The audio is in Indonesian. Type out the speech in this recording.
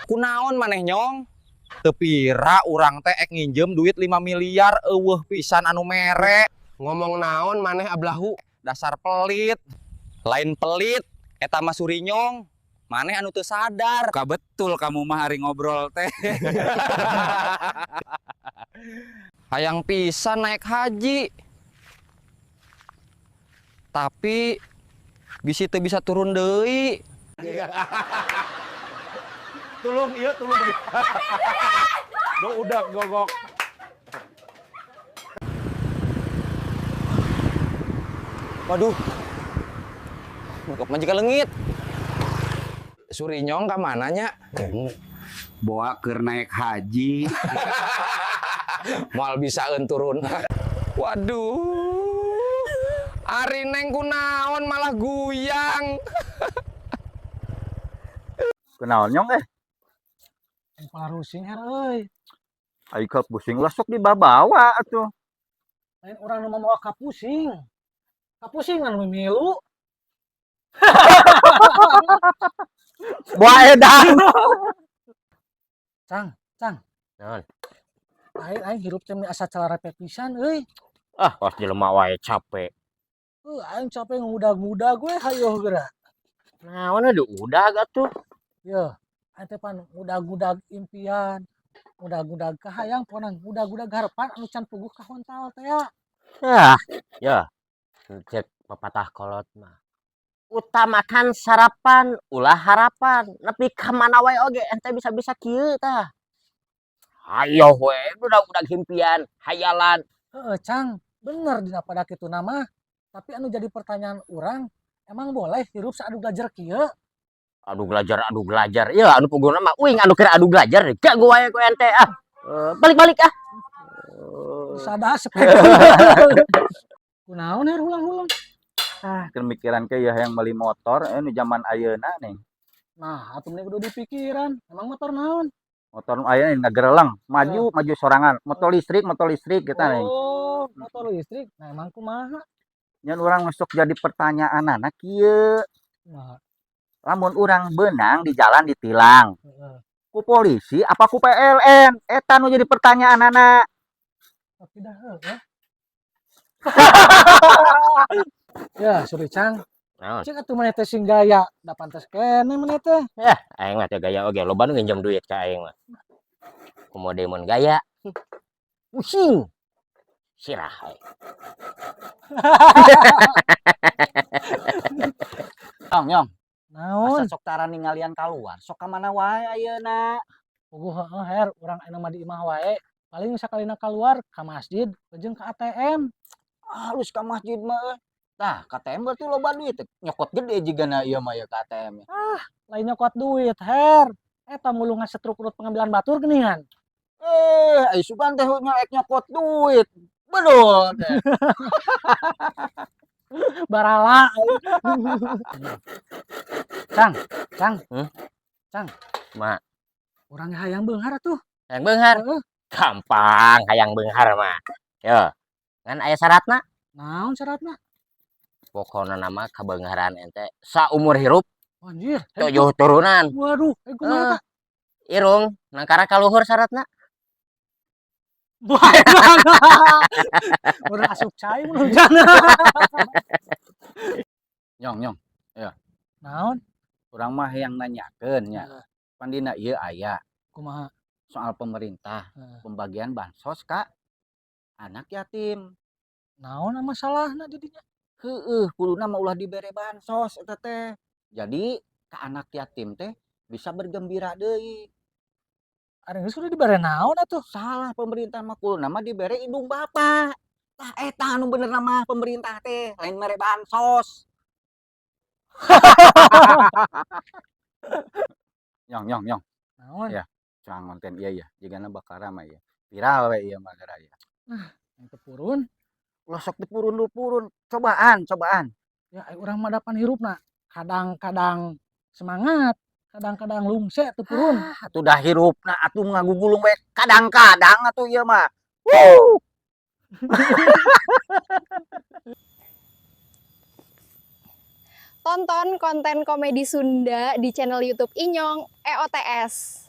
Kunaon maneh nyong? Tepira urang teh ek nginjem duit 5 miliar eueuh pisan anu mere. Ngomong naon maneh ablahu? Dasar pelit. Lain pelit eta mah suri nyong. Maneh anu teu sadar. Ka betul kamu mah hari ngobrol teh. Hayang pisan naik haji. Tapi bisi teu bisa turun deui. Tulung iya tulung. Udah gogok. Waduh. Ngokop majikan leungit. Suri nyong ka mananya? Boa keur naik haji. Moal bisaeun turun. Waduh. Ari neng kunaon malah guyang. Kenaon nyong Parusing her euy. Ai ka pusing lah sok dibawa atuh. Lain urang nu mau kapusing. Kapusingan memilu. Boa edan. Cang. Naon? Aing hirup teh asa calara pisan euy. Ah, pas jelema wae capek. Aing capek ngudag-ngudag we hayo geura. Naon atuh udah atuh. Yo, aing teh pan ngudag-ngudag impian. Ngudag-ngudag kahayang ponang, ngudag-ngudag harapan anu can puguh ka hontal teh ya. Ya. Cek pepatah kolot mah. Utamakan sarapan, ulah harapan. Nepi ka mana wae oge ente bisa-bisa kieu tah. Hayo we, budak-budak impian, hayalan. Heeh, Cang. Bener dina pada kitu nama. Tapi anu jadi pertanyaan urang, emang boleh hirup saadu belajar kieu? Aduh gelajar. Ya anu puguna mah uing anu kira adu gelajar. Gak gua wae ku ente ah. Balik-balik ah. Sada sepeda. Kunaon her hulang-hulang? Kemikiran ke ya yang beli motor nu zaman ayeuna nih. Nah, atuh mending kudu dipikiran. Emang motor naon? Motor nu ayeuna ngagereleng, maju sorangan. Motor listrik kita nih. Oh, motor listrik. Nah, emang kumaha? Nyan urang masuk jadi pertanyaanana kieu. Nah, Lamun urang beunang di jalan ditilang. heeh. Ku polisi apa ku PLN? Eta nu jadi pertanyaanana. Tapi dah heuh. Ya, Suri Cang. Naon? Cek atuh maneh teh sing gaya, da pantes kene maneh teh. Ya, aing mah teh gaya oge, loba nu nginjem duit ka aing mah. Kumaha mun gaya. Pusing. Sirah. Nyong. Naon? Asa sok tara ningalian keluar. Sok ka mana wae ayeuna. Puguh heuh her, urang anu mah di imah wae. Paling sakalina kaluar ka masjid, jeung ka ATM. Halus ka masjid mah. Tah, KTM berarti loba duit. Nyokot gede jigana ieu mah ya KTM. Lain nyokot duit, her. Eta mulu ngasetruk urut pengambilan batur geuningan. Ai sugan teh nyokot duit. Bedol teh. Barala. Cang. Cang. Ma, Urang hayang beunghar atuh. hayang beunghar. Heeh. Gampang hayang beunghar mah. Yo. Ngan aya syaratna. Naon syaratna? Pokona nama kabeungharan ente saumur hirup Anjir. 7 turunan. Waduh, kumaha? Irung nangkara kaluhur syaratna. Urang asup cai mun hujan. Nyong. Naon? Urang mah yang nanyakeun nya. Heeh. Pan dina ieu aya Kumaha? soal pemerintah Heeh. pembagian bansos ka anak yatim. Naon masalahna di dinya? Heueuh, kuluna mah ulah dibere bansos eta teh. Jadi ka anak yatim teh bisa bergembira deui. Ari geus kudu dibere naon atuh? Salah pemerintah mah kuluna mah dibere indung bapa. Tah eta anu bener nama pemerintah teh, lain mere bansos. Nyong. Naon? Ya. Cang konten ieu ya, jigana bakara mah ieu. Viral we ieu mah gara ya. Yang tepurun. Ulah sok dipurun. Cobaan. Ya urang mah dapan hirupna. Kadang-kadang semangat, kadang-kadang lungse tepurun. Atuh dah hirupna atuh ngagugulung we kadang-kadang atuh ieu mah. Wuh. Tonton konten komedi Sunda di channel YouTube Inyong EOTS.